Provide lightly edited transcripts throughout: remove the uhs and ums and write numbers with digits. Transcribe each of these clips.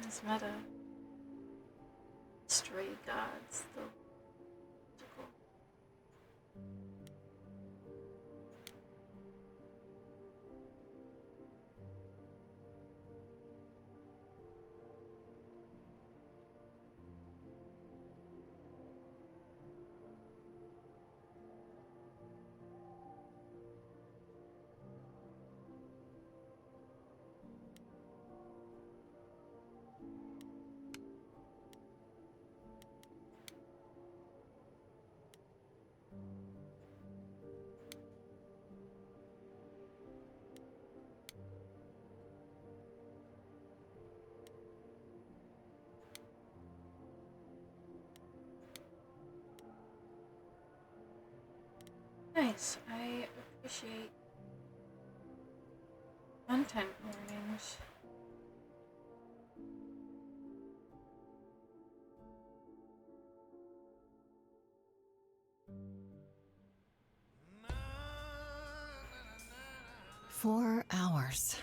It's meta. Stray gods, though. Nice. I appreciate content warnings. Four hours.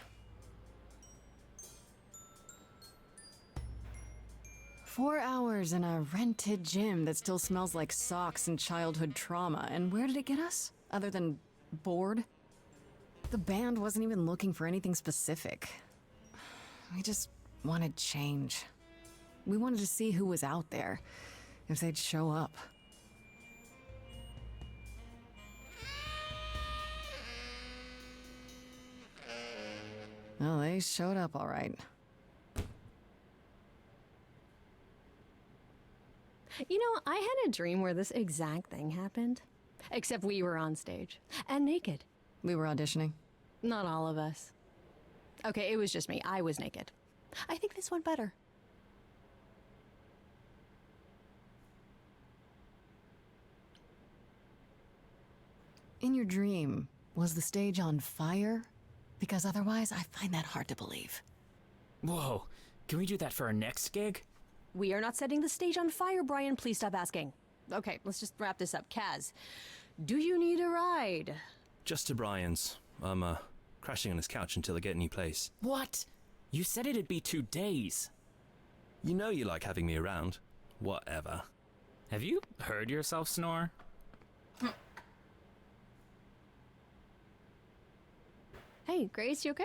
4 hours in a rented gym that still smells like socks and childhood trauma. And where did it get us? Other than bored? The band wasn't even looking for anything specific. We just wanted change. We wanted to see who was out there, if they'd show up. Well, they showed up all right. You know, I had a dream where this exact thing happened. Except we were on stage. And naked. We were auditioning. Not all of us. Okay, it was just me. I was naked. I think this went better. In your dream, was the stage on fire? Because otherwise, I find that hard to believe. Whoa, can we do that for our next gig? We are not setting the stage on fire, Brian. Please stop asking. Okay, let's just wrap this up. Kaz, do you need a ride? Just to Brian's. I'm, crashing on his couch until I get a new place. What? You said it'd be 2 days. You know you like having me around. Whatever. Have you heard yourself snore? Hey, Grace, you okay?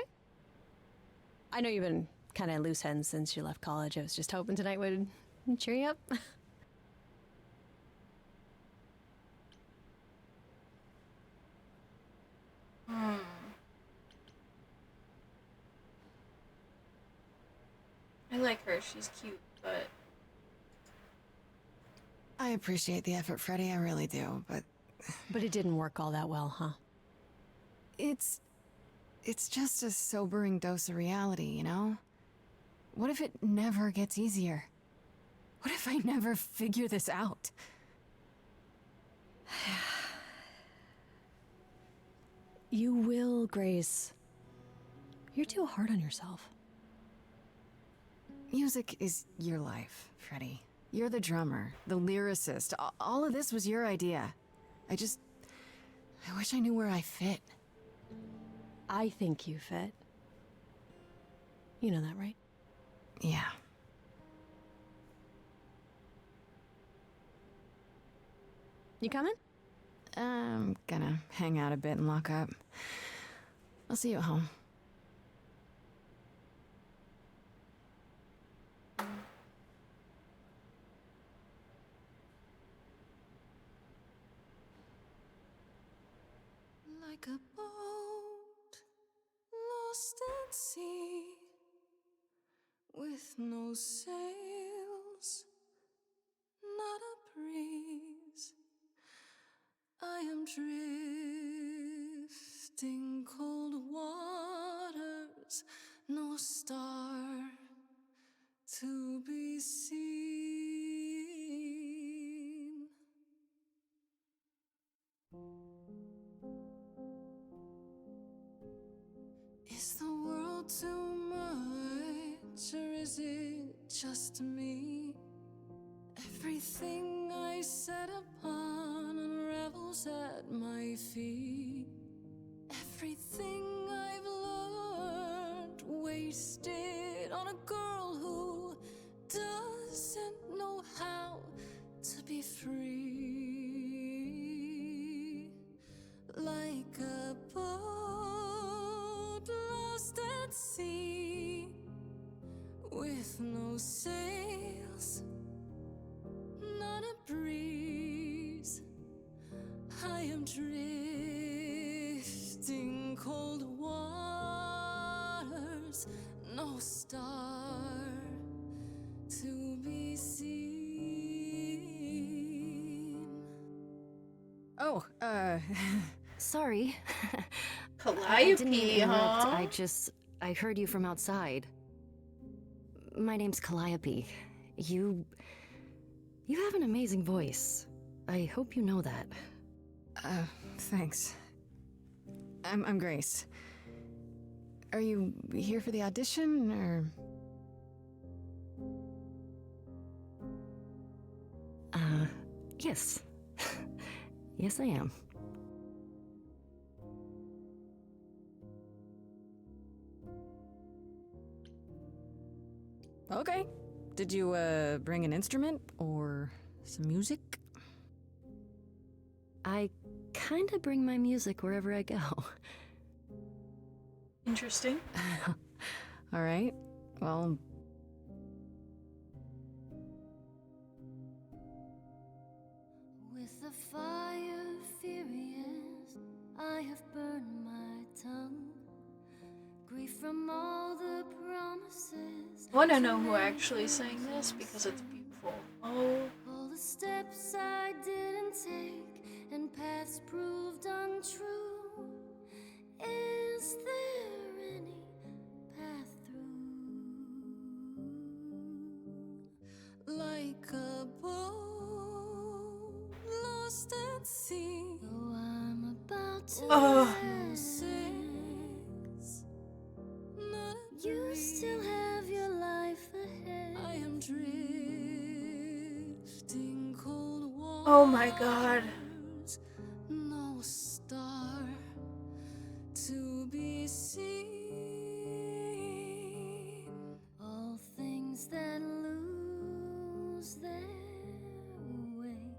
I know you've been kind of loose ends since you left college. I was just hoping tonight would cheer you up. I like her, she's cute, but... I appreciate the effort, Freddie, I really do, but... But it didn't work all that well, huh? It's just a sobering dose of reality, you know? What if it never gets easier? What if I never figure this out? You will, Grace. You're too hard on yourself. Music is your life, Freddie. You're the drummer, the lyricist. All of this was your idea. I wish I knew where I fit. I think you fit. You know that, right? Yeah. You coming? I'm gonna hang out a bit and lock up. I'll see you at home. Like a boat lost at sea, with no sails, not a breeze, I am drifting cold waters, no star to be seen. Is the world too much, or is it just me? Everything I set upon unravels at my feet. Everything I've learned wasted on a girl who with no sails, not a breeze. I am drifting cold waters, no star to be seen. Oh, Sorry. Calliope, didn't mean to interrupt. huh? I heard you from outside. My name's Calliope. You have an amazing voice. I hope you know that. Thanks. I'm Grace. Are you here for the audition, or? Yes. Yes, I am. Okay. Did you, bring an instrument, or some music? I kinda bring my music wherever I go. Interesting. All right. Well... With the fire furious, I have burned my tongue. Grief from all the promises. I want to know who actually sang this because it's beautiful. Oh, All the steps I didn't take and paths proved untrue. Is there any path through? Like a boat lost at sea. Though I'm about to Oh. land, you still have your life ahead. I am drifting cold waters. oh my god. No star to be seen. All things that lose their way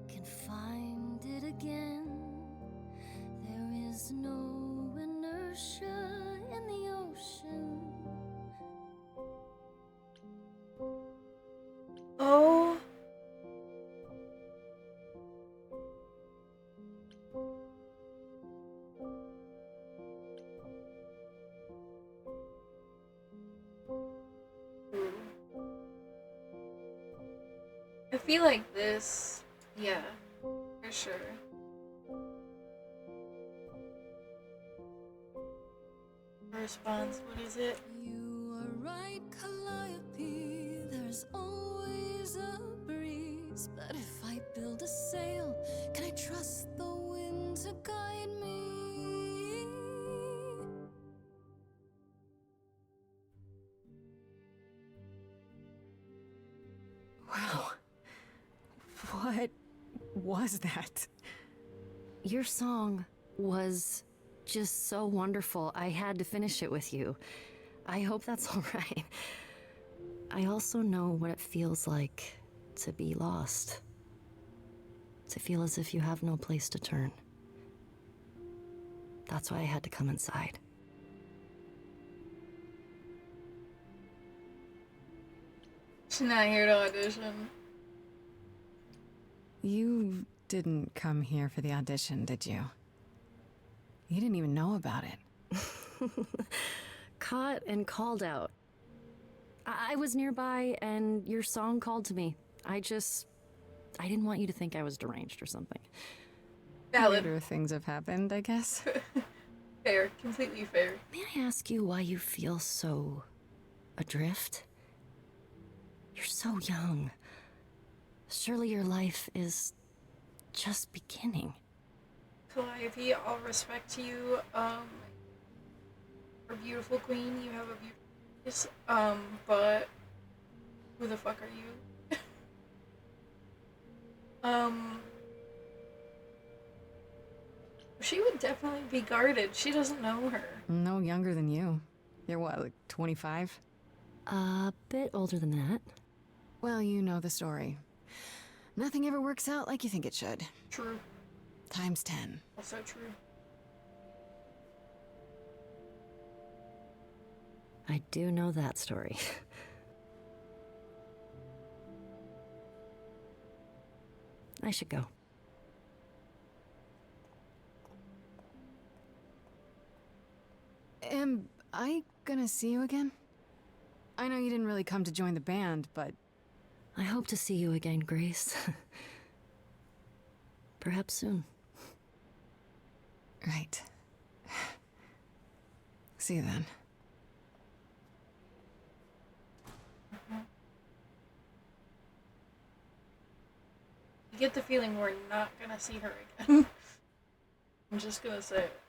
can find it again. There is no inertia in the ocean. Oh. I feel like this, yeah, for sure. Response, what is it? You are right, Calliope. There's always a breeze. But if I build a sail, can I trust the wind to guide me? Wow. What was that? Your song was just so wonderful. I had to finish it with you. I hope that's all right. I also know what it feels like to be lost. To feel as if you have no place to turn. That's why I had to come inside. She's not here to audition. You didn't come here for the audition, did you? You didn't even know about it. Caught and called out. I was nearby and your song called to me. I didn't want you to think I was deranged or something. Valid. Weirder things have happened, I guess. Fair. Completely fair. May I ask you why you feel so adrift? You're so young. Surely your life is just beginning. Calliope, all respect to you. You're a beautiful queen. You have a beautiful face. But who the fuck are you? She would definitely be guarded. She doesn't know her. No younger than you. You're what, like 25? A bit older than that. Well, you know the story. Nothing ever works out like you think it should. True. Times 10. Also true. I do know that story. I should go. Am I gonna see you again? I know you didn't really come to join the band, but... I hope to see you again, Grace. Perhaps soon. Right. See you then. I get the feeling we're not gonna see her again. I'm just gonna say it.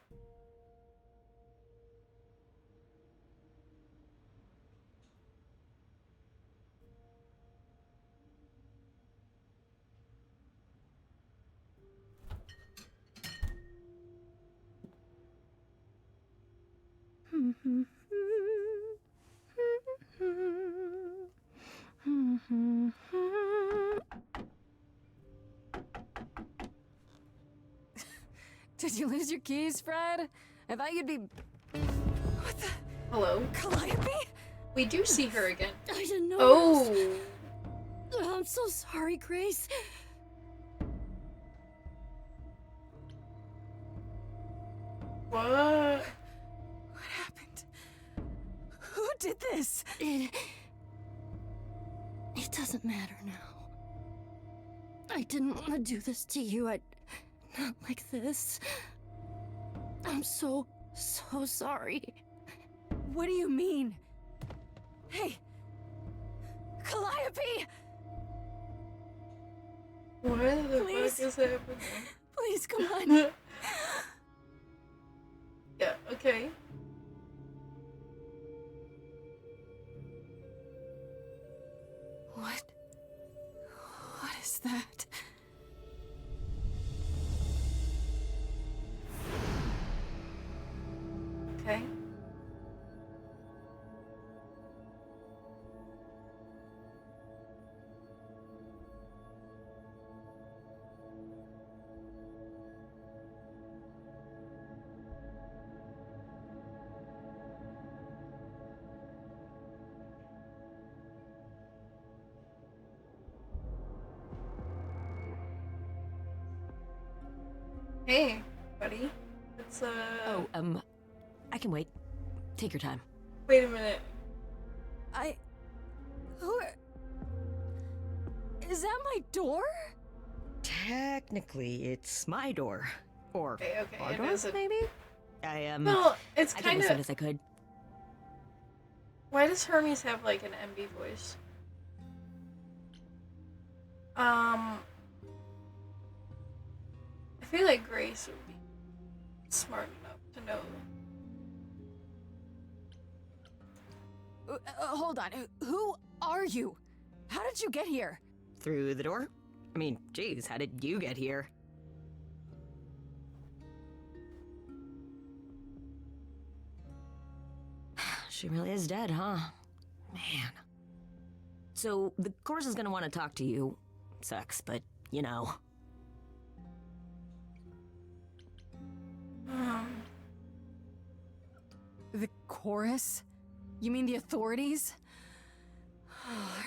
Did you lose your keys, Fred? I thought you'd be... What the... Hello? Calliope? We do see her again. I didn't know. Oh! I'm so sorry, Grace. What? What happened? Who did this? It doesn't matter now. I didn't want to do this to you. Not like this. I'm so sorry. What do you mean? Hey! Calliope! What the Please. fuck is happening? Please, come on. Yeah, okay. What is that? Okay. Hey, buddy. It's Oh, I can wait. Take your time. wait a minute. Is that my door? Technically, it's my door. Or Okay, our it door, isn't. maybe? I, Well, it's I did kind as soon of. as I could. Why does Hermes have like an MB voice? I feel like Grace would be smart enough to know. Hold on. Who are you? How did you get here? Through the door? I mean, geez, how did you get here? She really is dead, huh? Man. So, the chorus is gonna want to talk to you. Sucks, but, you know. The chorus? You mean the authorities?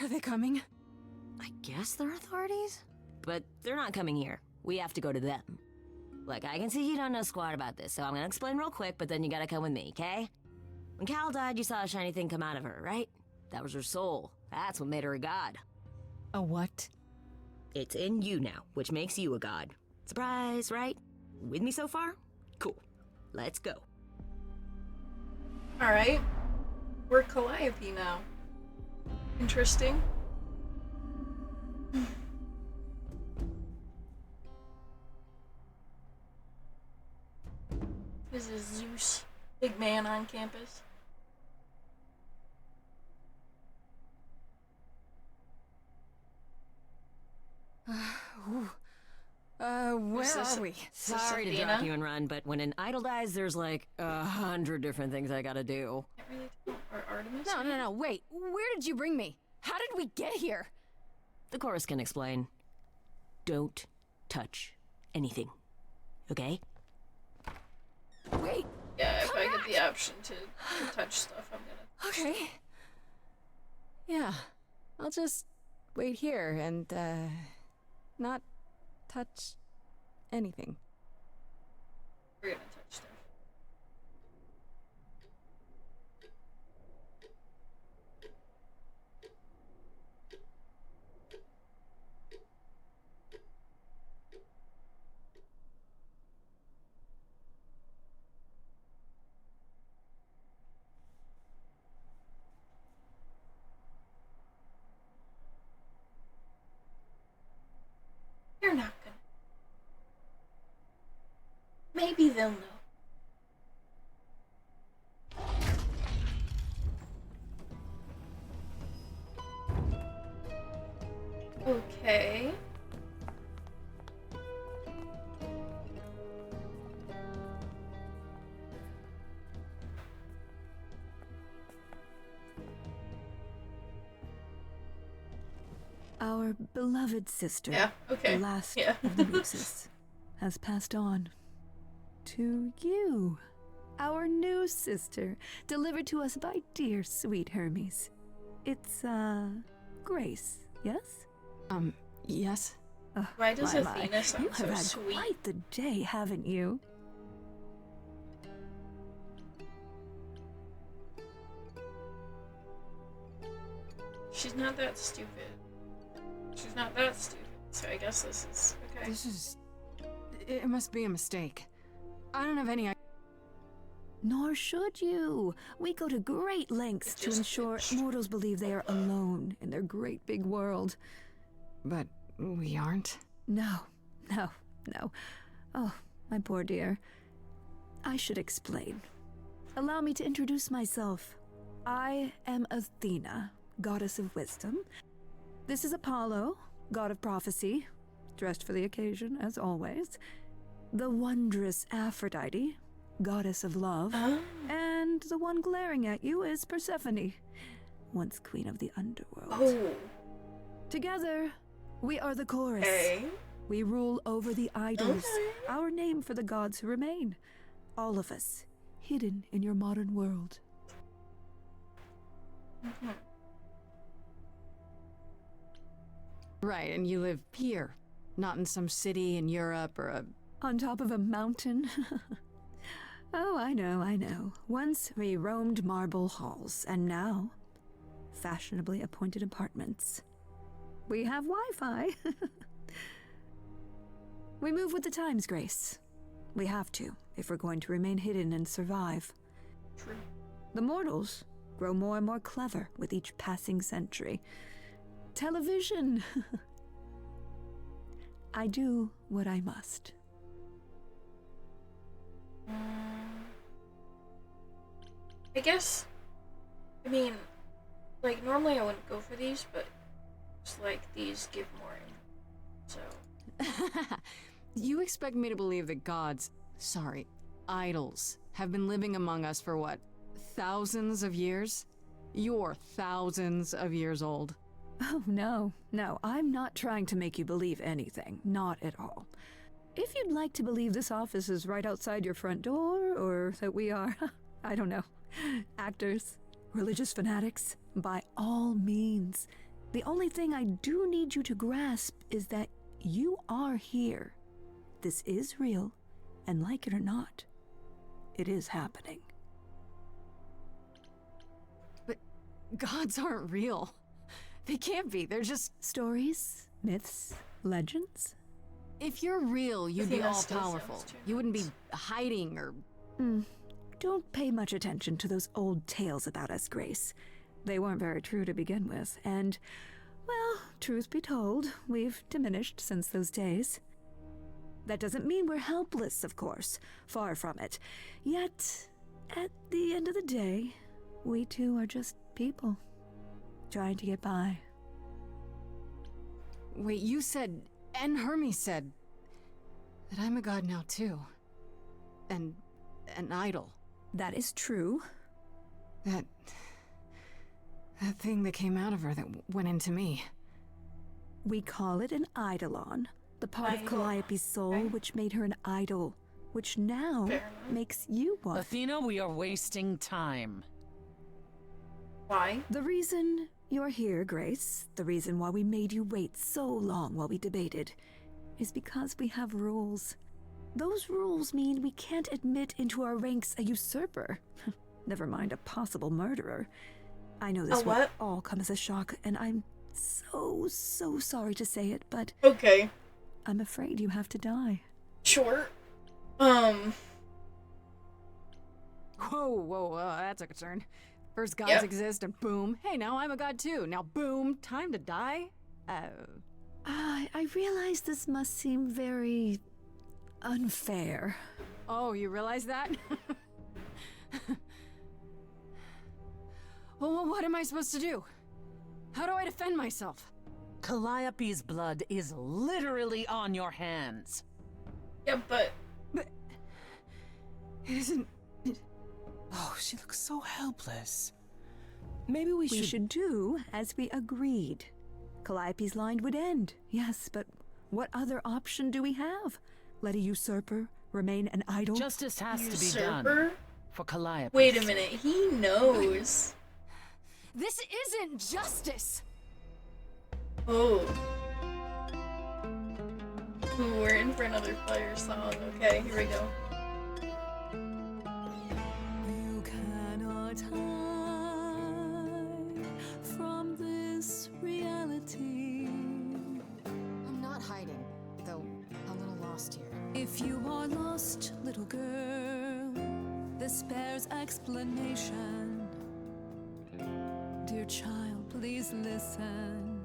Are they coming? I guess they're authorities? But they're not coming here. We have to go to them. Look, I can see you don't know squat about this, so I'm gonna explain real quick, but then you gotta come with me, okay? When Cal died, you saw a shiny thing come out of her, right? That was her soul. That's what made her a god. A what? It's in you now, which makes you a god. Surprise, right? With me so far? Cool. Let's go. Alright. We're Calliope now. Interesting. This is Zeus, big man on campus. Where Is this- are we? is this Sorry to Athena? drop you and run, but when an idol dies, there's like 100 different things I gotta do. Can't really tell. Or Artemis? No, wait. Where did you bring me? How did we get here? The chorus can explain. Don't touch anything. Okay? Wait. Yeah, if I get the option to touch stuff, I'm gonna. Okay. Yeah. I'll just wait here and, not touch anything. We're gonna touch stuff. You're not gonna. Maybe they'll know. Okay. Our beloved sister, Yeah, okay. the last Yeah. of the muses, has passed on to you, our new sister, delivered to us by dear sweet Hermes. It's, Grace, yes? Yes? Why does my. Athena You sound have so had sweet? quite the day, haven't you? She's not that stupid. She's not that stupid. So I guess this is okay. This is... It must be a mistake. I don't have any idea. Nor should you. We go to great lengths to Just- ensure mortals believe they are alone in their great big world. But we aren't. No. Oh, my poor dear. I should explain. Allow me to introduce myself. I am Athena, goddess of wisdom. This is Apollo, god of prophecy, dressed for the occasion, as always. The wondrous Aphrodite, goddess of love. And the one glaring at you is Persephone, once queen of the underworld. Oh. Together, we are the chorus. Okay. We rule over the idols, Okay. our name for the gods who remain. All of us, hidden in your modern world. Mhm. Right, and you live here, not in some city in Europe or a... On top of a mountain? Oh, I know. Once we roamed marble halls, and now, fashionably appointed apartments. We have Wi-Fi. We move with the times, Grace. We have to, if we're going to remain hidden and survive. True. The mortals grow more and more clever with each passing century. Television! I do what I must. I guess, I mean, like, normally I wouldn't go for these, but it's like these give more. So, You expect me to believe that gods, sorry, idols, have been living among us for what, thousands of years? You're thousands of years old. Oh, no, I'm not trying to make you believe anything. Not at all. If you'd like to believe this office is right outside your front door, or that we are, I don't know, actors, religious fanatics, by all means. The only thing I do need you to grasp is that you are here. This is real, and like it or not, it is happening. But gods aren't real. They can't be, they're just... Stories, myths, legends. If you're real, you'd be Athena still all-powerful. sounds too You wouldn't be nice. hiding or... Don't pay much attention to those old tales about us, Grace. They weren't very true to begin with, and, well, truth be told, we've diminished since those days. That doesn't mean we're helpless, of course. Far from it. Yet, at the end of the day, we too are just people, trying to get by. Wait, you said, and Hermes said, that I'm a god now too. And an idol. That is true. That thing that came out of her that went into me. We call it an eidolon, the part of Idol. Calliope's soul Okay. which made her an idol, which now Fair enough. makes you one. Athena, we are wasting time. Why? The reason you're here, Grace, the reason why we made you wait so long while we debated, is because we have rules. Those rules mean we can't admit into our ranks a usurper. Never mind a possible murderer. I know this will all come as a shock, and I'm so sorry to say it, but... Okay. I'm afraid you have to die. Sure. Whoa, that's a concern. First gods exist, and boom. Hey, now I'm a god too. Now boom, time to die? I realize this must seem very... unfair. Oh, you realize that? Well, what am I supposed to do? How do I defend myself? Calliope's blood is literally on your hands. Yeah, but it isn't... Oh, she looks so helpless. Maybe we should do as we agreed. Calliope's line would end, yes, but what other option do we have? Let a usurper remain an idol? Justice has to be usurper? done for Calliope. Wait a minute, he knows. This isn't justice! Oh. Ooh, we're in for another fire song. Okay, here we go. You cannot hide from this reality. I'm not hiding, though a little lost here. If you are lost, little girl, this bears explanation. Dear child, please listen.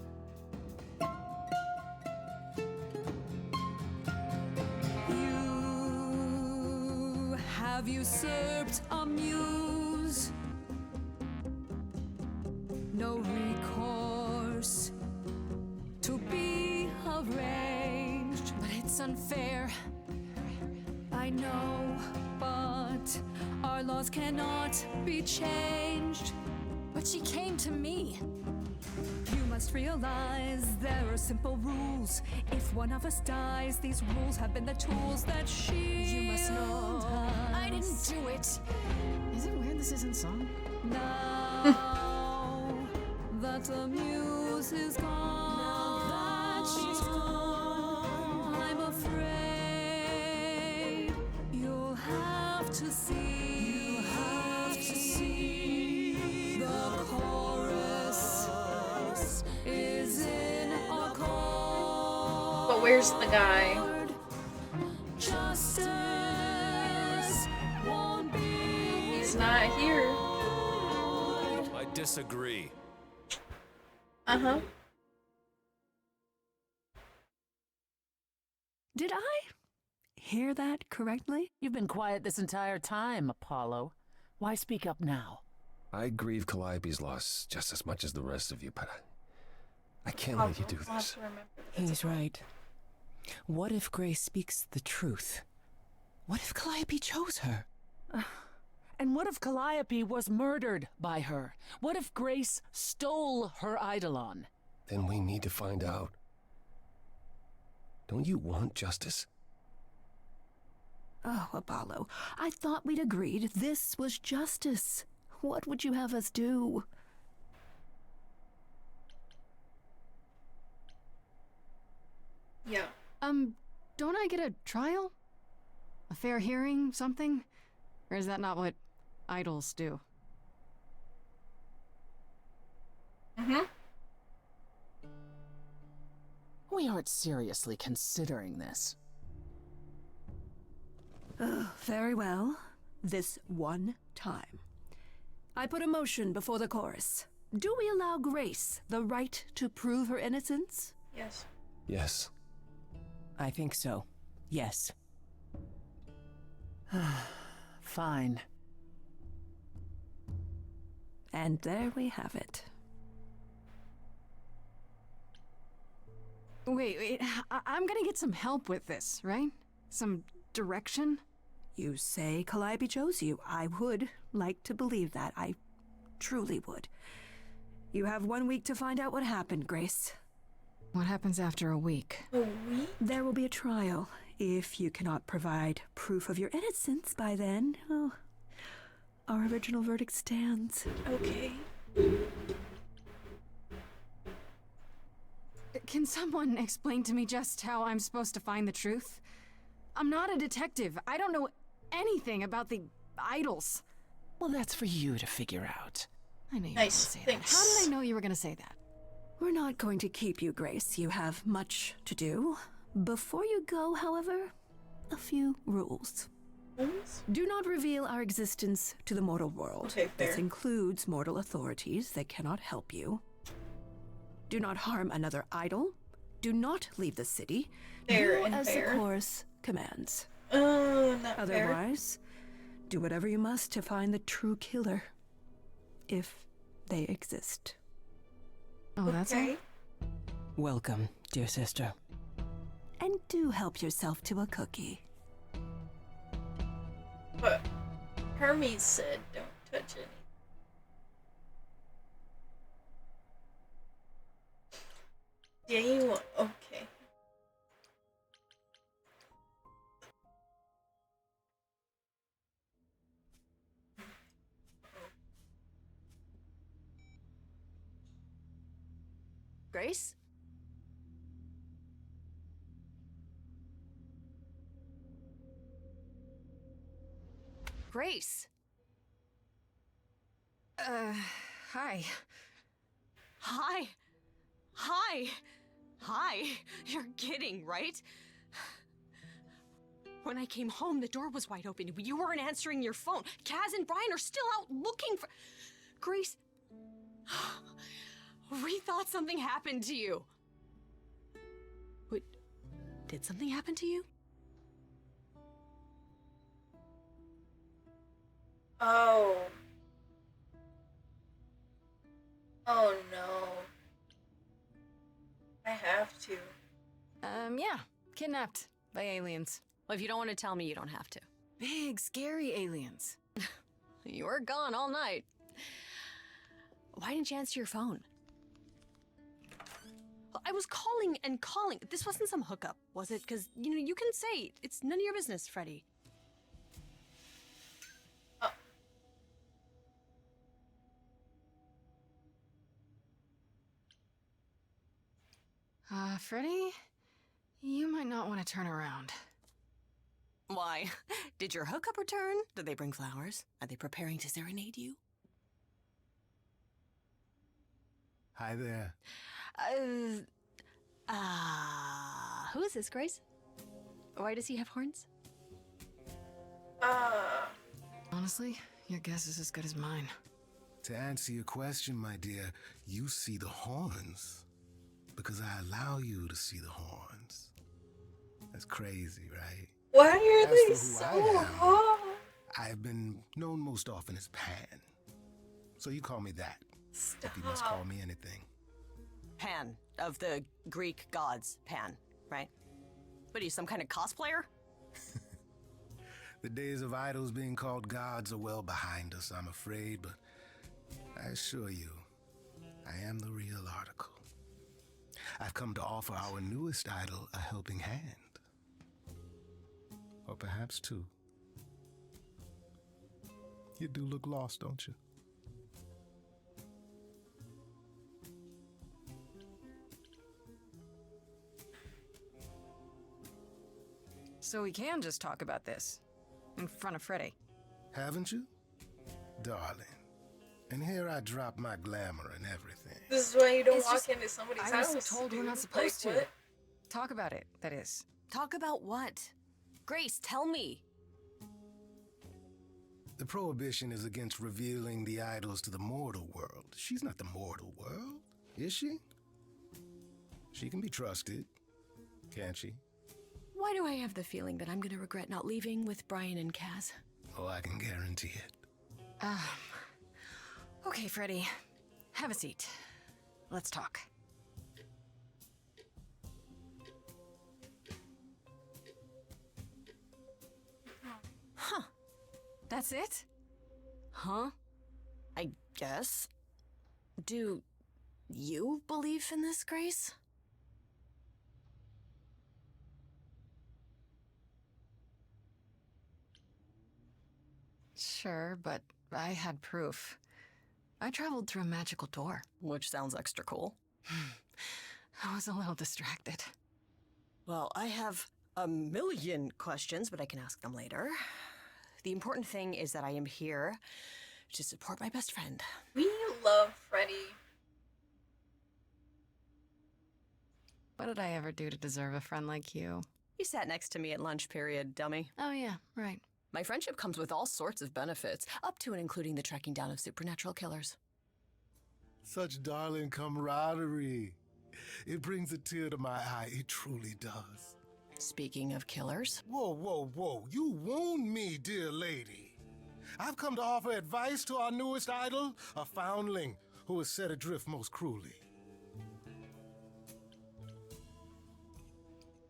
You have usurped a muse. No recourse to be arranged. But it's unfair. I know, but our laws cannot be changed. But she came to me. You must realize there are simple rules. If one of us dies, these rules have been the tools that shield You must know. us. I didn't do it. Is it weird this isn't song? Now that the muse is gone, I'm afraid you'll have to see. The chorus is in a chord. But where's the guy? Justice won't be. He's not here. I disagree. Uh-huh. Did I hear that correctly? You've been quiet this entire time, Apollo. Why speak up now? I grieve Calliope's loss just as much as the rest of you, but I can't let you do I'll have this. to remember this. He's right. What if Grace speaks the truth? What if Calliope chose her? And what if Calliope was murdered by her? What if Grace stole her eidolon? Then we need to find out. Don't you want justice? Oh, Apollo, I thought we'd agreed this was justice. What would you have us do? Yeah. Don't I get a trial? A fair hearing, something? Or is that not what idols do? Mm-hmm. We aren't seriously considering this. Very well. This one time. I put a motion before the chorus. Do we allow Grace the right to prove her innocence? Yes. Yes. I think so. Yes. Fine. And there we have it. Wait, I'm gonna get some help with this, right? Some direction? You say Calliope chose you. I would like to believe that. I truly would. You have 1 week to find out what happened, Grace. What happens after a week? A week? There will be a trial. If you cannot provide proof of your innocence by then, oh, our original verdict stands. Okay. Can someone explain to me just how I'm supposed to find the truth? I'm not a detective. I don't know anything about the idols. Well, that's for you to figure out. I knew you were Nice, gonna say that. thanks. How did I know you were gonna say that? We're not going to keep you, Grace. You have much to do. Before you go, however, a few rules. Do not reveal our existence to the mortal world. Okay, fair. This includes mortal authorities that cannot help you. Do not harm another idol. Do not leave the city. Fair Do and as fair. the course commands. Not fair. Otherwise, do whatever you must to find the true killer. If they exist. Oh, that's Okay. it? Welcome, dear sister. And do help yourself to a cookie. But Hermes said don't touch any. Yeah, you want. Okay. Grace? Grace! Hi. Hi! Hi! Hi! You're kidding, right? When I came home, the door was wide open. You weren't answering your phone. Kaz and Brian are still out looking for... Grace... We thought something happened to you. Wait, did something happen to you? Oh. Oh no. I have to. Yeah. Kidnapped by aliens. Well, if you don't want to tell me, you don't have to. Big, scary aliens. You were gone all night. Why didn't you answer your phone? I was calling and calling. This wasn't some hookup, was it? Because, you know, you can say it's none of your business, Freddie. Freddy? You might not want to turn around. Why? Did your hookup return? Did they bring flowers? Are they preparing to serenade you? Hi there. Who is this, Grace? Why does he have horns? Honestly, your guess is as good as mine. To answer your question, my dear, you see the horns because I allow you to see the horns. That's crazy, right? Why are As they for who so I am, hot? I've been known most often as Pan. So you call me that. Stop. If you must call me anything. Pan, of the Greek gods, Pan, right? What are you, some kind of cosplayer? The days of idols being called gods are well behind us, I'm afraid, but I assure you, I am the real article. I've come to offer our newest idol a helping hand. Or perhaps two. You do look lost, don't you? So we can just talk about this. In front of Freddy. Haven't you? Darling. And here I drop my glamour and everything. This is why you don't It's walk just- into somebody's I house. was told we're dude. not supposed Like, to. what? Talk about it, that is. Talk about what? Grace, tell me. The prohibition is against revealing the idols to the mortal world. She's not the mortal world, is she? She can be trusted, can't she? Why do I have the feeling that I'm gonna regret not leaving with Brian and Kaz? Oh, I can guarantee it. Okay, Freddy. Have a seat. Let's talk. Huh. That's it? Huh? I guess. Do you believe in this, Grace? Sure, but I had proof. I traveled through a magical door. Which sounds extra cool. I was a little distracted. Well, I have a million questions, but I can ask them later. The important thing is that I am here to support my best friend. We love Freddy. What did I ever do to deserve a friend like you? You sat next to me at lunch period, dummy. Oh yeah, right. My friendship comes with all sorts of benefits, up to and including the tracking down of supernatural killers. Such darling camaraderie. It brings a tear to my eye. It truly does. Speaking of killers. Whoa, whoa, whoa. You wound me, dear lady. I've come to offer advice to our newest idol, a foundling who was set adrift most cruelly.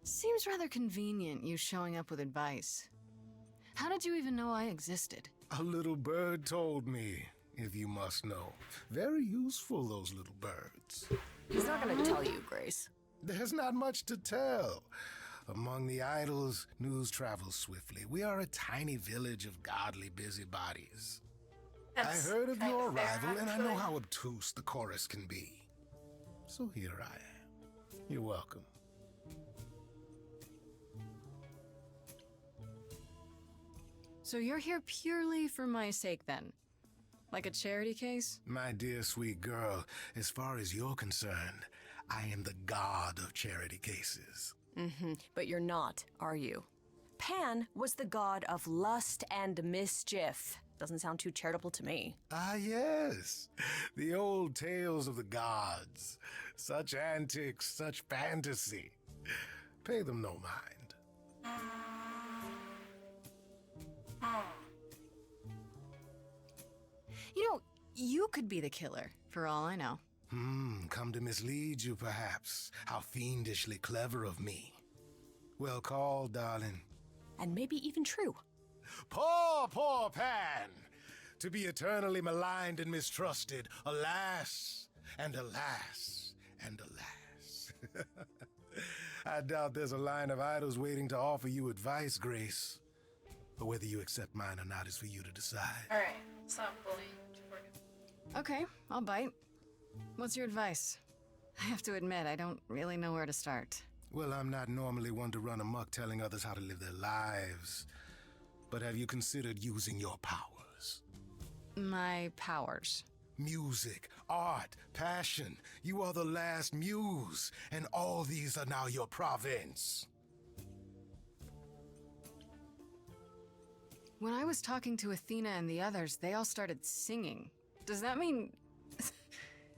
Seems rather convenient, you showing up with advice. How did you even know I existed? A little bird told me, if you must know. Very useful, those little birds. He's not gonna tell you, Grace. There's not much to tell. Among the idols, news travels swiftly. We are a tiny village of godly busybodies. I heard of your arrival, and I know how obtuse the chorus can be. So here I am. You're welcome. So you're here purely for my sake, then? Like a charity case? My dear sweet girl, as far as you're concerned, I am the god of charity cases. But you're not, are you? Pan was the god of lust and mischief. Doesn't sound too charitable to me. Ah, yes. The old tales of the gods. Such antics, such fantasy. Pay them no mind. You know, you could be the killer, for all I know. Come to mislead you, perhaps. How fiendishly clever of me. Well called, darling. And maybe even true. Poor, poor Pan! To be eternally maligned and mistrusted. Alas, and alas, and alas. I doubt there's a line of idols waiting to offer you advice, Grace. But whether you accept mine or not is for you to decide. Alright, stop bullying. Okay, I'll bite. What's your advice? I have to admit, I don't really know where to start. Well, I'm not normally one to run amok telling others how to live their lives. But have you considered using your powers? My powers? Music, art, passion. You are the last muse, and all these are now your province. When I was talking to Athena and the others, they all started singing. Does that mean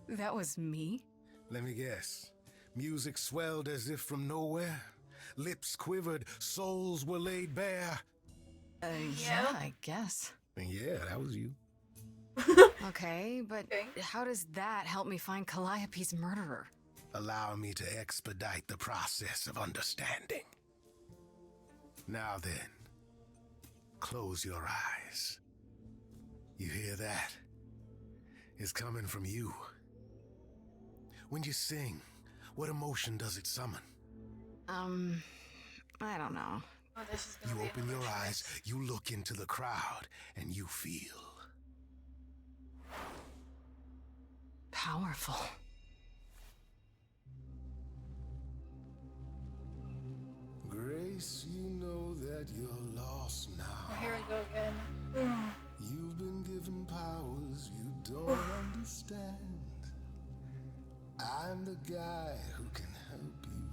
that was me? Let me guess. Music swelled as if from nowhere. Lips quivered, souls were laid bare. Yeah, I guess. And yeah, that was you. Okay, but how does that help me find Calliope's murderer? Allow me to expedite the process of understanding. Now then, close your eyes. You hear that? It's coming from you. When you sing, what emotion does it summon? I don't know. Oh, this is You gonna be open your eyes, you look into the crowd, and you feel powerful. Grace, you know that you're lost now. Oh, here we go again. You've been given powers you don't understand. I'm the guy who can help you.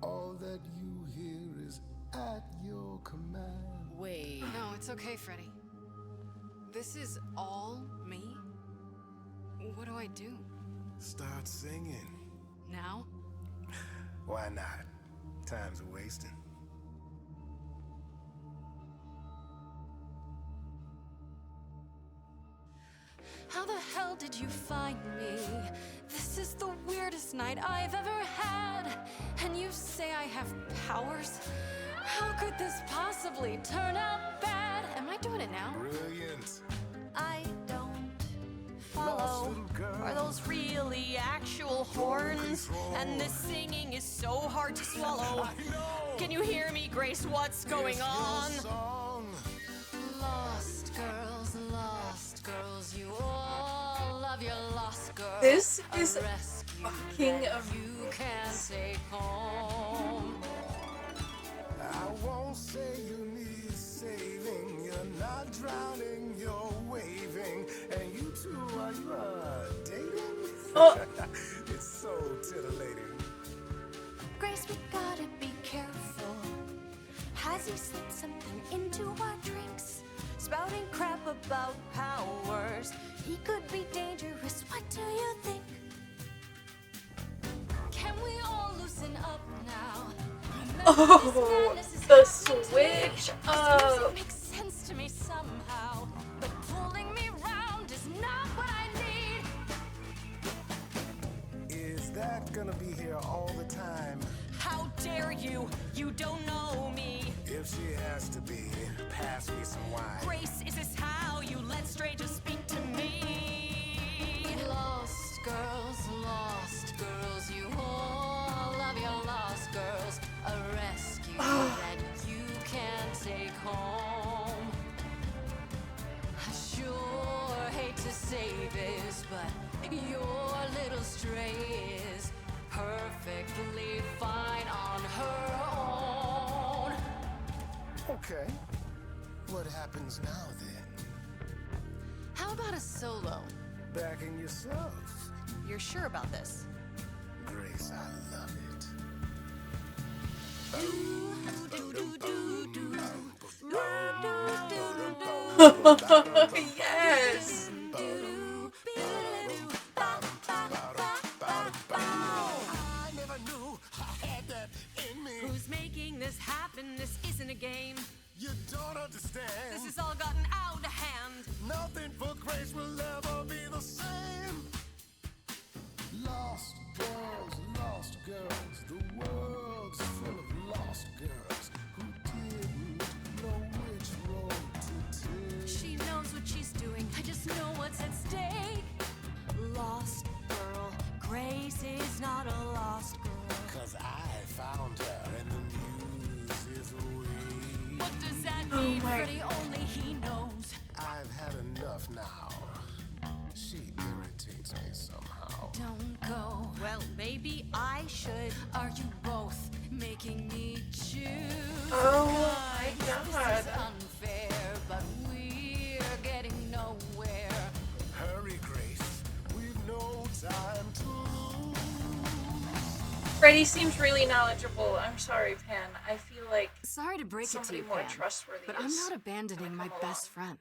All that you hear is at your command. Wait. No, it's okay, Freddy. This is all me? What do I do? Start singing. Now? Why not? Time's a wasting. How the hell did you find me? This is the weirdest night I've ever had. And you say I have powers? How could this possibly turn out bad? Am I doing it now? Brilliant. I don't follow. Are those really actual horns? And this singing is so hard to swallow. Can you hear me, Grace? What's going on? Lost girls, you all love your lost girls. This is King that of you can take home. I won't say you need saving. You're not drowning, you're waving. And you two, are you dating? Oh. It's so titillating. Grace, we gotta be careful. Has he slipped something into our drinks? Spouting crap about powers. He could be dangerous, what do you think? Can we all loosen up now? Oh, the switch up. Makes sense to me somehow, but pulling me round is not what I need. Is that gonna be here all the time? How dare you? You don't know me. If she has to be, pass me some wine. Grace, is this how you let strangers speak to me? Lost girls, you all love your lost girls. A rescue that you can take home. I sure hate to say this, but your little stray is perfectly fine on her own. Okay. What happens now then? How about a solo? Backing yourself. You're sure about this? Grace, I love it. Yes. I never knew I had that in me. Who's making this happen? This isn't a game. You don't understand. This has all gotten out of hand. Nothing for Grace will ever be the same. Lost girls, the world's full of lost girls who didn't know which road to take. She knows what she's doing. I just know what's at stake. Lost girl. Grace is not a lost girl. 'Cause I found her and the news is away. What does that mean? my- Pretty only he knows. I've had enough now. She irritates me somehow. Don't go. Well, maybe I should. Are you both making me choose? Oh my This is god. unfair, but we're getting nowhere. Hurry, Grace. We've no time to lose. Freddie seems really knowledgeable. I'm sorry, Pan. I feel like Sorry to break it to somebody you, more Pam, trustworthy. but I'm is not abandoning my come best along. friend.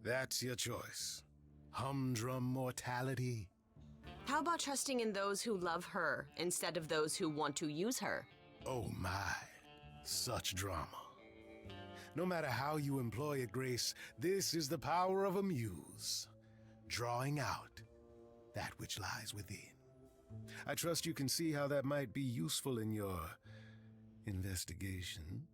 That's your choice. Humdrum mortality. How about trusting in those who love her instead of those who want to use her? Oh my, such drama. No matter how you employ it, Grace, this is the power of a muse, drawing out that which lies within. I trust you can see how that might be useful in your investigation.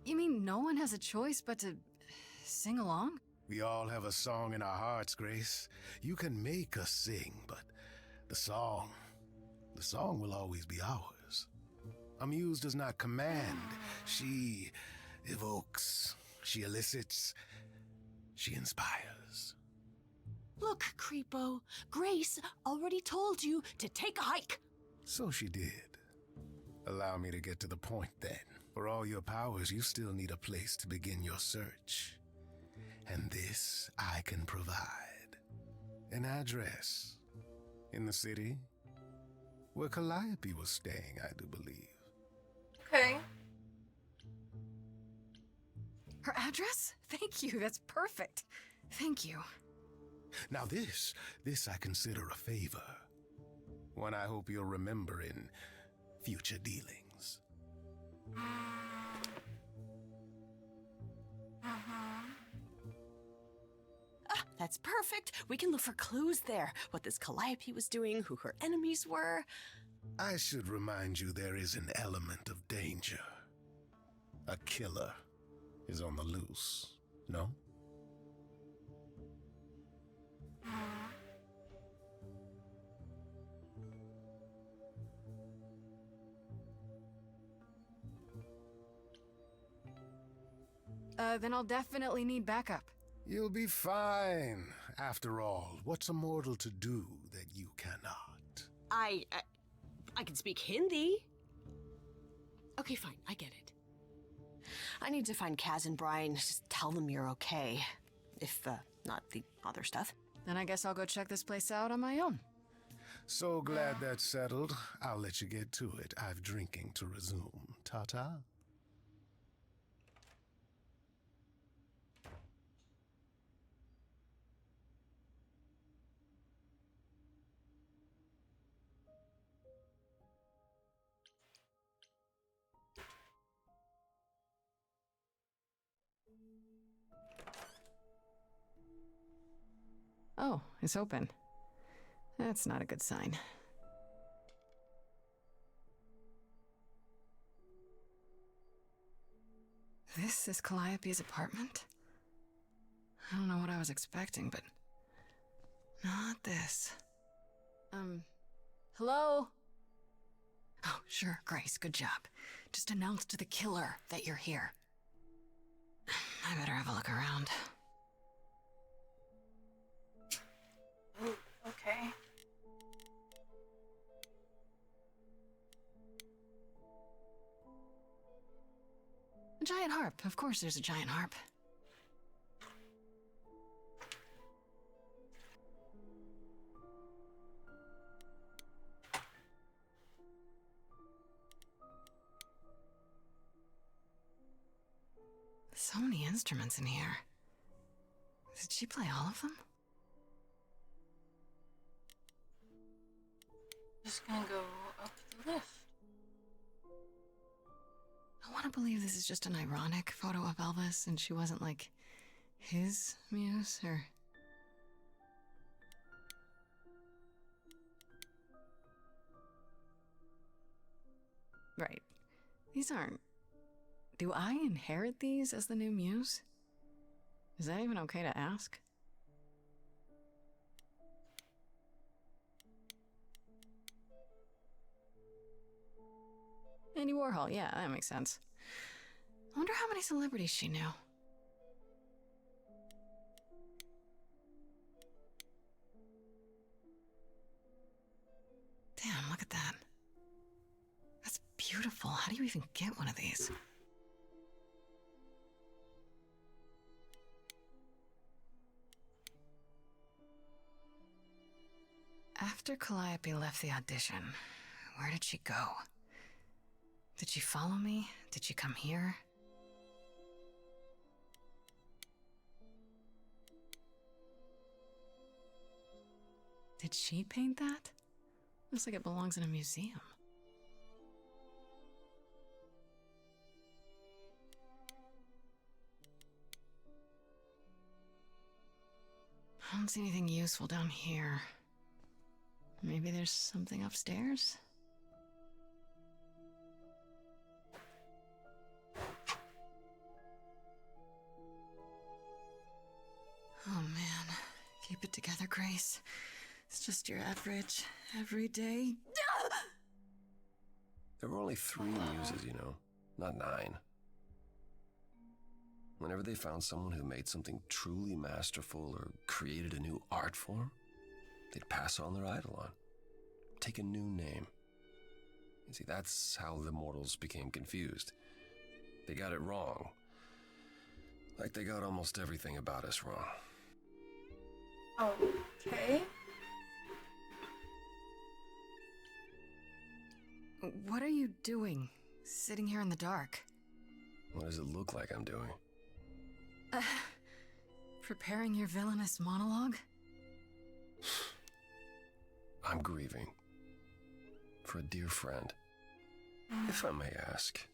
You mean no one has a choice but to sing along? We all have a song in our hearts, Grace. You can make us sing, but the song will always be ours. A muse does not command. She evokes, she elicits, she inspires. Look, Creepo, Grace already told you to take a hike. So she did. Allow me to get to the point then. For all your powers, you still need a place to begin your search. And this I can provide. An address. In the city. Where Calliope was staying, I do believe. Okay. Her address? Thank you, that's perfect. Thank you. Now this I consider a favor. One I hope you'll remember in future dealings. That's perfect. We can look for clues there. What this Calliope was doing, who her enemies were. I should remind you there is an element of danger. A killer is on the loose, no? Then I'll definitely need backup. You'll be fine. After all, what's a mortal to do that you cannot? I can speak Hindi. Okay, fine, I get it. I need to find Kaz and Brian. Just tell them you're okay. If, not the other stuff. Then I guess I'll go check this place out on my own. So glad that's settled. I'll let you get to it. I've drinking to resume. Ta-ta. Oh, it's open. That's not a good sign. This is Calliope's apartment? I don't know what I was expecting, but not this. Hello? Oh, sure, Grace, good job. Just announce to the killer that you're here. I better have a look around. Oh, okay. A giant harp. Of course there's a giant harp. So many instruments in here. Did she play all of them? Just gonna go up the lift. I want to believe this is just an ironic photo of Elvis and she wasn't like his muse or... Right. These aren't... Do I inherit these as the new muse? Is that even okay to ask? Andy Warhol, yeah, that makes sense. I wonder how many celebrities she knew. Damn, look at that. That's beautiful. How do you even get one of these? After Calliope left the audition, where did she go? Did she follow me? Did she come here? Did she paint that? Looks like it belongs in a museum. I don't see anything useful down here. Maybe there's something upstairs? Oh man, keep it together, Grace. It's just your average, everyday... There were only 3 muses, you know, not 9. Whenever they found someone who made something truly masterful or created a new art form, they'd pass on their idol on, take a new name. You see, that's how the mortals became confused. They got it wrong. Like they got almost everything about us wrong. Okay. What are you doing, sitting here in the dark? What does it look like I'm doing? Preparing your villainous monologue? I'm grieving. For a dear friend. If I may ask,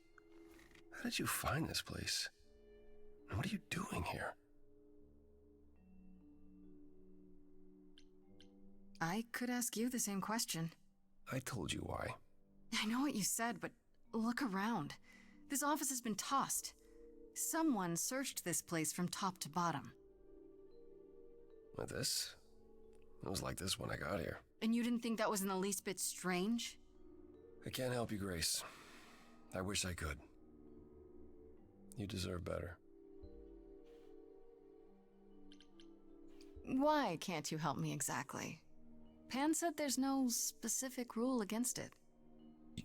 how did you find this place? And what are you doing here? I could ask you the same question. I told you why. I know what you said, but look around. This office has been tossed. Someone searched this place from top to bottom. With this? It was like this when I got here. And you didn't think that was in the least bit strange? I can't help you, Grace. I wish I could. You deserve better. Why can't you help me exactly? Pan said there's no specific rule against it.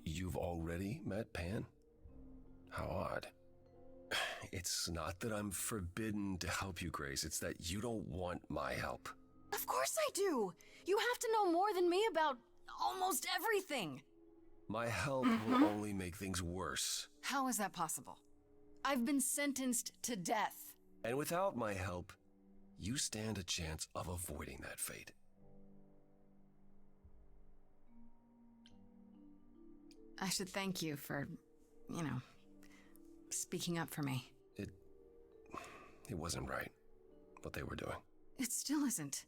You've already met Pan? How odd. It's not that I'm forbidden to help you, Grace. It's that you don't want my help. Of course I do! You have to know more than me about almost everything! My help will only make things worse. How is that possible? I've been sentenced to death. And without my help, you stand a chance of avoiding that fate. I should thank you for, speaking up for me. It wasn't right, what they were doing. It still isn't.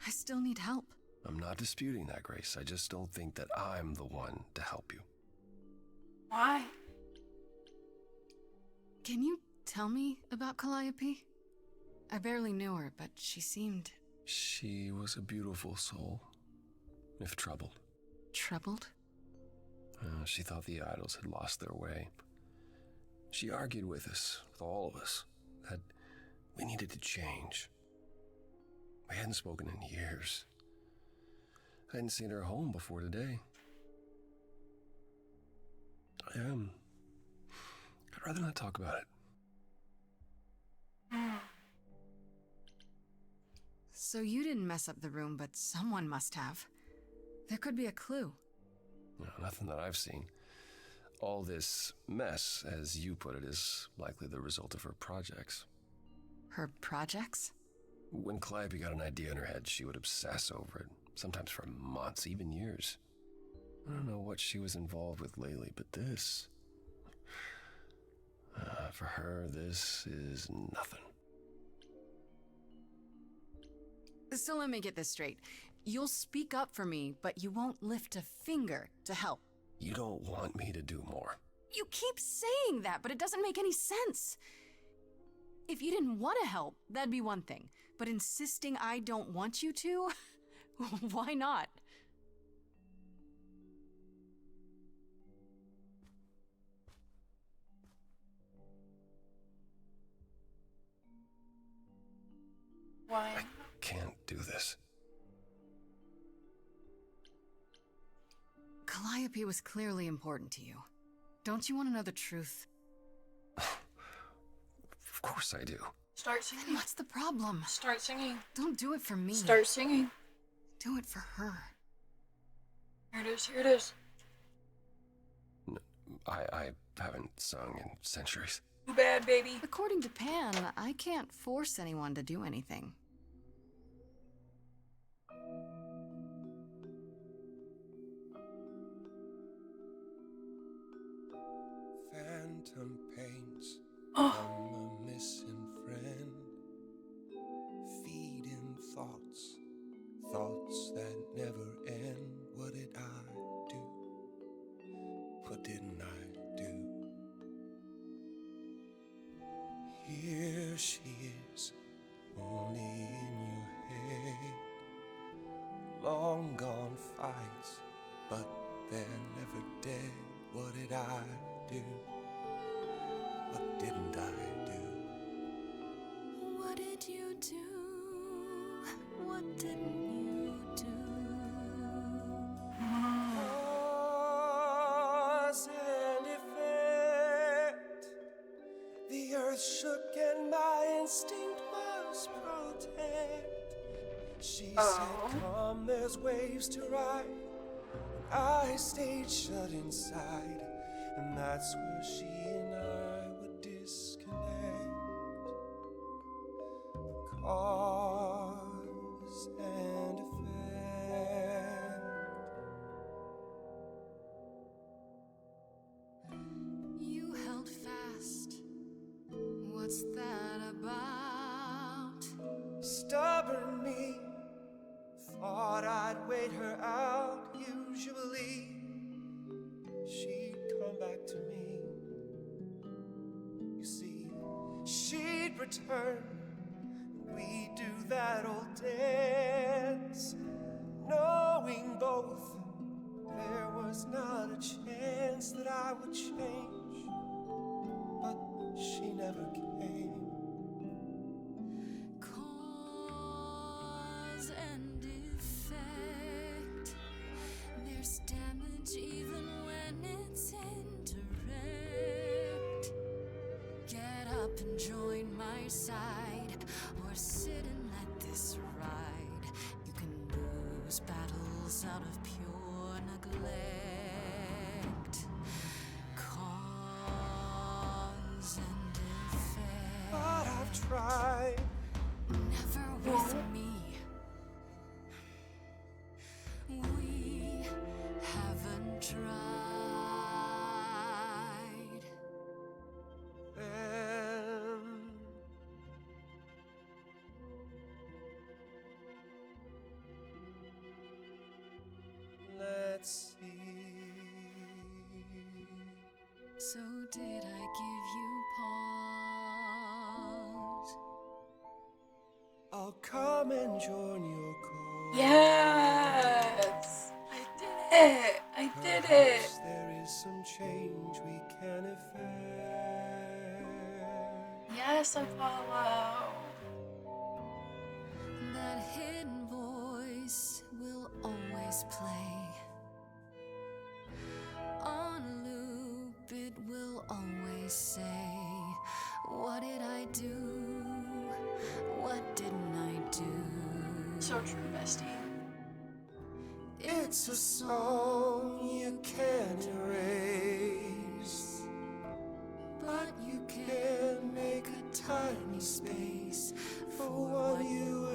I still need help. I'm not disputing that, Grace. I just don't think that I'm the one to help you. Why? Can you tell me about Calliope? I barely knew her, but she seemed... She was a beautiful soul, if troubled. Troubled? She thought the idols had lost their way. She argued with us, with all of us, that we needed to change. We hadn't spoken in years. I hadn't seen her home before today. I'd rather not talk about it. So you didn't mess up the room, but someone must have. There could be a clue. No, nothing that I've seen. All this mess, as you put it, is likely the result of her projects. Her projects? When Calliope got an idea in her head, she would obsess over it, sometimes for months, even years. I don't know what she was involved with lately, but this... for her, this is nothing. So let me get this straight. You'll speak up for me, but you won't lift a finger to help. You don't want me to do more. You keep saying that, but it doesn't make any sense. If you didn't want to help, that'd be one thing. But insisting I don't want you to? Why not? Why? I can't do this. Calliope was clearly important to you. Don't you want to know the truth? Of course I do. Start singing. Then what's the problem? Start singing. Don't do it for me. Start singing. Do it for her. Here it is, here it is. No, I haven't sung in centuries. Too bad, baby. According to Pan, I can't force anyone to do anything. Phantom pains from a missing friend, feeding thoughts, thoughts that never end. What did I do? What didn't I do? Here she is, only in your head. Long gone fights, but they're never dead. What did I do? What didn't I do? What did you do? What didn't you do? Cause and effect. The earth shook and my instinct was protect. She said, come, there's waves to ride. I stayed shut inside, and that's where she and I would disconnect. Cause and effect. You held fast. What's that about? Stubborn me thought I'd wait her out. Usually she'd come back to me. You see, she'd return. We'd do that old dance, knowing both there was not a chance that I would change. But she never came. Cause and effect. There's damage even when it's indirect. Get up and join my side, or sit and let this ride. You can lose battles out of pure neglect. Cause and effect. But I've tried. Never with me. We haven't tried. Then let's see. So did I give you pause? I'll come and join your cause. Yes! I did it! I did it! Perhaps there is some change we can effect. Yes, Apollo! That hidden voice will always play. On loop, it will always say, what did I do? What didn't I do? So true, bestie. It's a song you can't erase, but you can make a tiny space for what you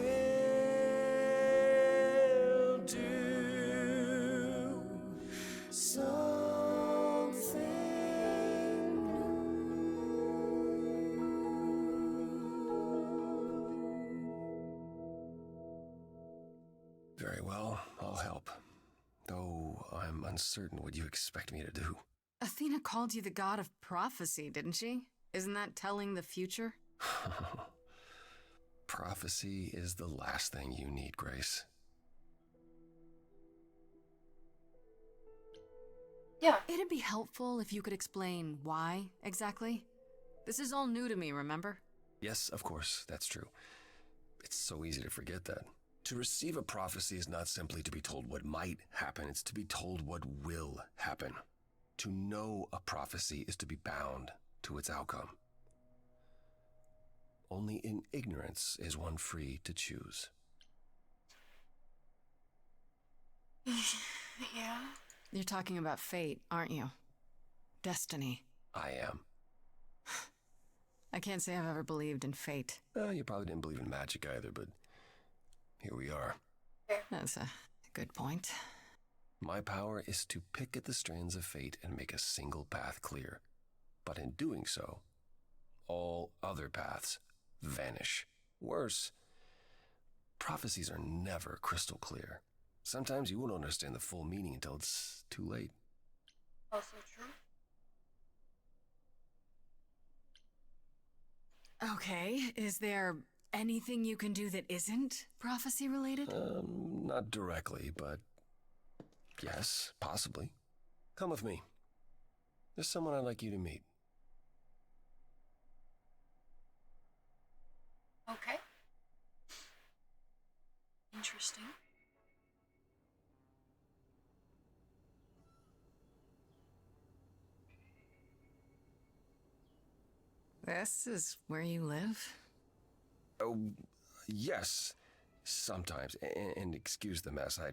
will do. Something Very well, I'll help. Though I'm uncertain what you expect me to do. Athena called you the god of prophecy, didn't she? Isn't that telling the future? Prophecy is the last thing you need, Grace. Yeah. It'd be helpful if you could explain why, exactly. This is all new to me, remember? Yes, of course, that's true. It's so easy to forget that. To receive a prophecy is not simply to be told what might happen, it's to be told what will happen. To know a prophecy is to be bound to its outcome. Only in ignorance is one free to choose. Yeah? You're talking about fate, aren't you? Destiny. I am. I can't say I've ever believed in fate. You probably didn't believe in magic either, but here we are. That's a good point. My power is to pick at the strands of fate and make a single path clear. But in doing so, all other paths vanish. Worse, prophecies are never crystal clear. Sometimes you won't understand the full meaning until it's too late. Also true. Okay, is there anything you can do that isn't prophecy related? Not directly, but yes, possibly. Come with me. There's someone I'd like you to meet. Okay. Interesting. This is where you live? Oh, yes, sometimes. And excuse the mess, I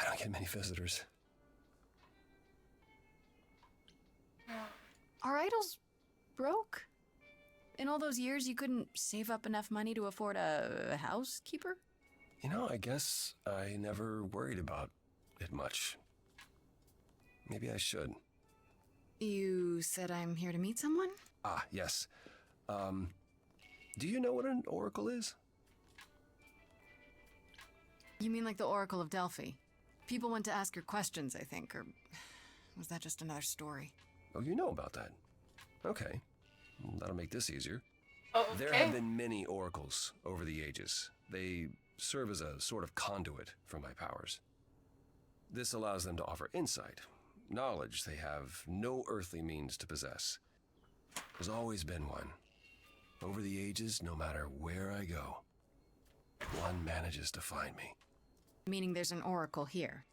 don't get many visitors. Are idols broke? In all those years, you couldn't save up enough money to afford a housekeeper? You know, I guess I never worried about it much. Maybe I should. You said I'm here to meet someone? Ah, yes. Do you know what an oracle is? You mean like the Oracle of Delphi? People went to ask her questions, I think, or was that just another story? Oh, you know about that. Okay. Well, that'll make this easier. Oh, okay. There have been many oracles over the ages. They serve as a sort of conduit for my powers. This allows them to offer insight, knowledge they have no earthly means to possess. There's always been one. Over the ages, no matter where I go. one manages to find me. Meaning there's an oracle here.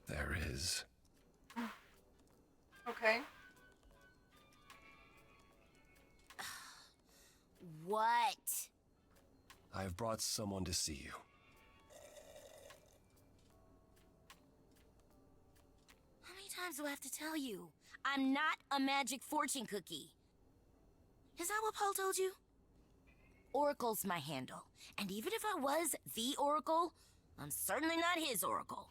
There is. Okay. What? I've brought someone to see you. How many times do I have to tell you? I'm not a magic fortune cookie. Is that what Paul told you? Oracle's my handle. And even if I was the Oracle, I'm certainly not his Oracle.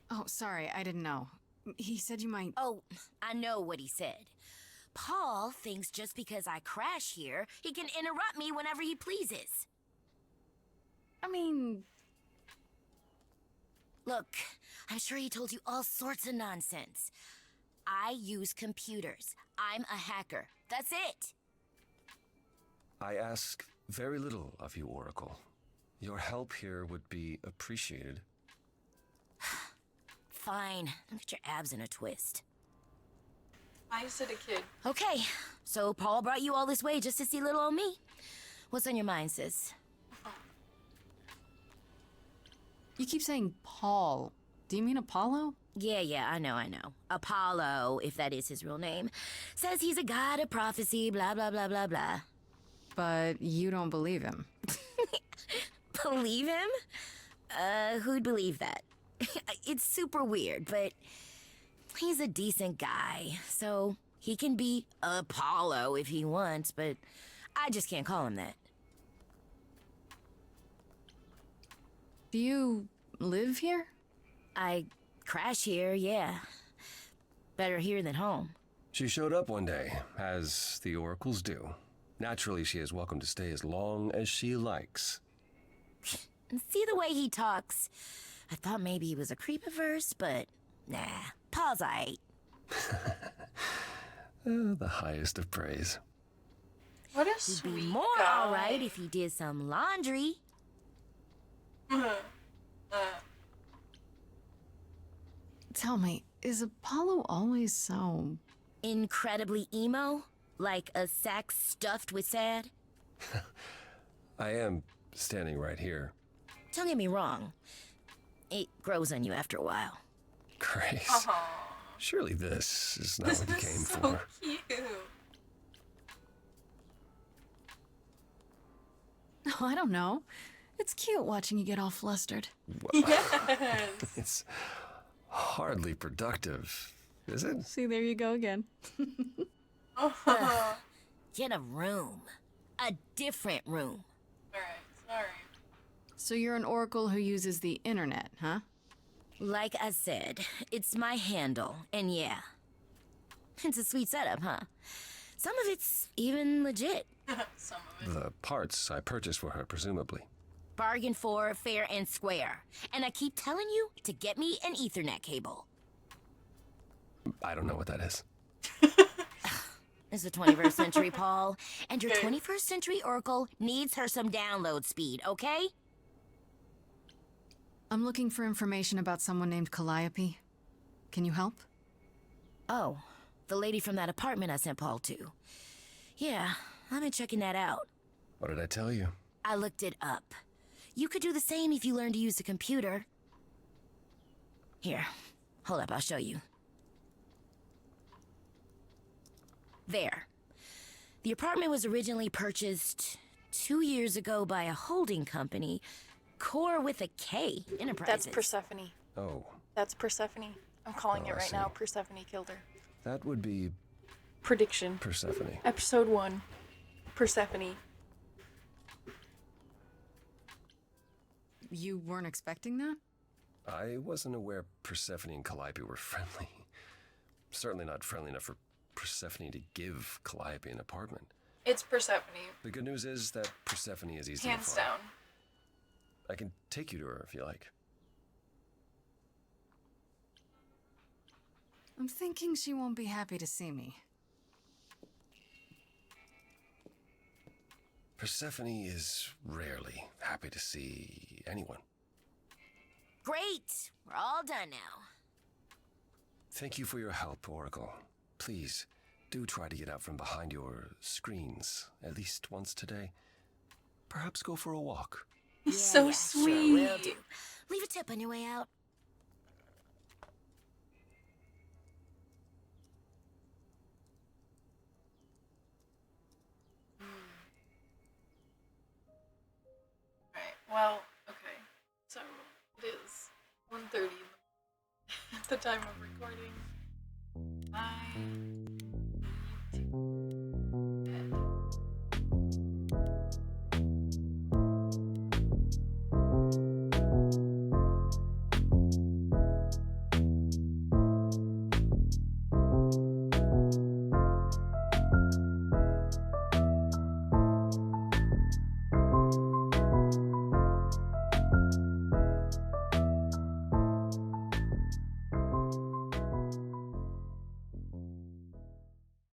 Oh, sorry, I didn't know. He said you might... Oh, I know what he said. Paul thinks just because I crash here, he can interrupt me whenever he pleases. I mean... Look, I'm sure he told you all sorts of nonsense. I use computers. I'm a hacker. That's it. I ask very little of you, Oracle. Your help here would be appreciated. Fine. Get your abs in a twist. I said a kid. Okay, so Paul brought you all this way just to see little old me. What's on your mind, sis? You keep saying Paul. Do you mean Apollo? Yeah, I know. Apollo, if that is his real name, says he's a god of prophecy, blah, blah, blah, blah, blah. But you don't believe him. Believe him? Who'd believe that? It's super weird, but he's a decent guy, so he can be Apollo if he wants, but I just can't call him that. Do you live here? I crash here, yeah. Better here than home. She showed up one day, as the oracles do. Naturally, she is welcome to stay as long as she likes. And see the way he talks. I thought maybe he was a creepiverse, but nah, Paul's aight. The highest of praise. What a He'd sweet be more guy. alright if he did some laundry. Tell me, is Apollo always so... Incredibly emo? Like a sack stuffed with sad? I am standing right here. Don't get me wrong. It grows on you after a while. Grace. Surely this is not what you came so for. Cute. Oh, I don't know. It's cute watching you get all flustered. Yes. It's hardly productive, is it? See, there you go again. Get a room. A different room. Alright, sorry. So you're an oracle who uses the internet, huh? Like I said, it's my handle, and yeah. It's a sweet setup, huh? Some of it's even legit. Some of it. The parts I purchased for her, presumably. Bargain for, fair and square. And I keep telling you to get me an Ethernet cable. I don't know what that is. It's the 21st century, Paul. And your 21st century Oracle needs her some download speed, okay? I'm looking for information about someone named Calliope. Can you help? Oh, the lady from that apartment I sent Paul to. Yeah, I've been checking that out. What did I tell you? I looked it up. You could do the same if you learned to use the computer. Here, hold up, I'll show you. There. The apartment was originally purchased 2 years ago by a holding company, Core with a K Enterprises. That's Persephone. Oh, That's Persephone. I'm calling Oh, it I right see. now. Persephone killed her. that would be Prediction. Persephone. Episode 1. Persephone. You weren't expecting that? I wasn't aware Persephone and Calliope were friendly. Certainly not friendly enough for Persephone to give Calliope an apartment. It's Persephone. The good news is that Persephone is easy to Hands find. down. I can take you to her if you like. I'm thinking she won't be happy to see me. Persephone is rarely happy to see anyone. Great! We're all done now. Thank you for your help, Oracle. Please, Do try to get out from behind your screens at least once today. Perhaps go for a walk. He's so sweet. Sure will do. Leave a tip on your way out. Alright, well, okay. So, it is 1:30 at the time of recording. I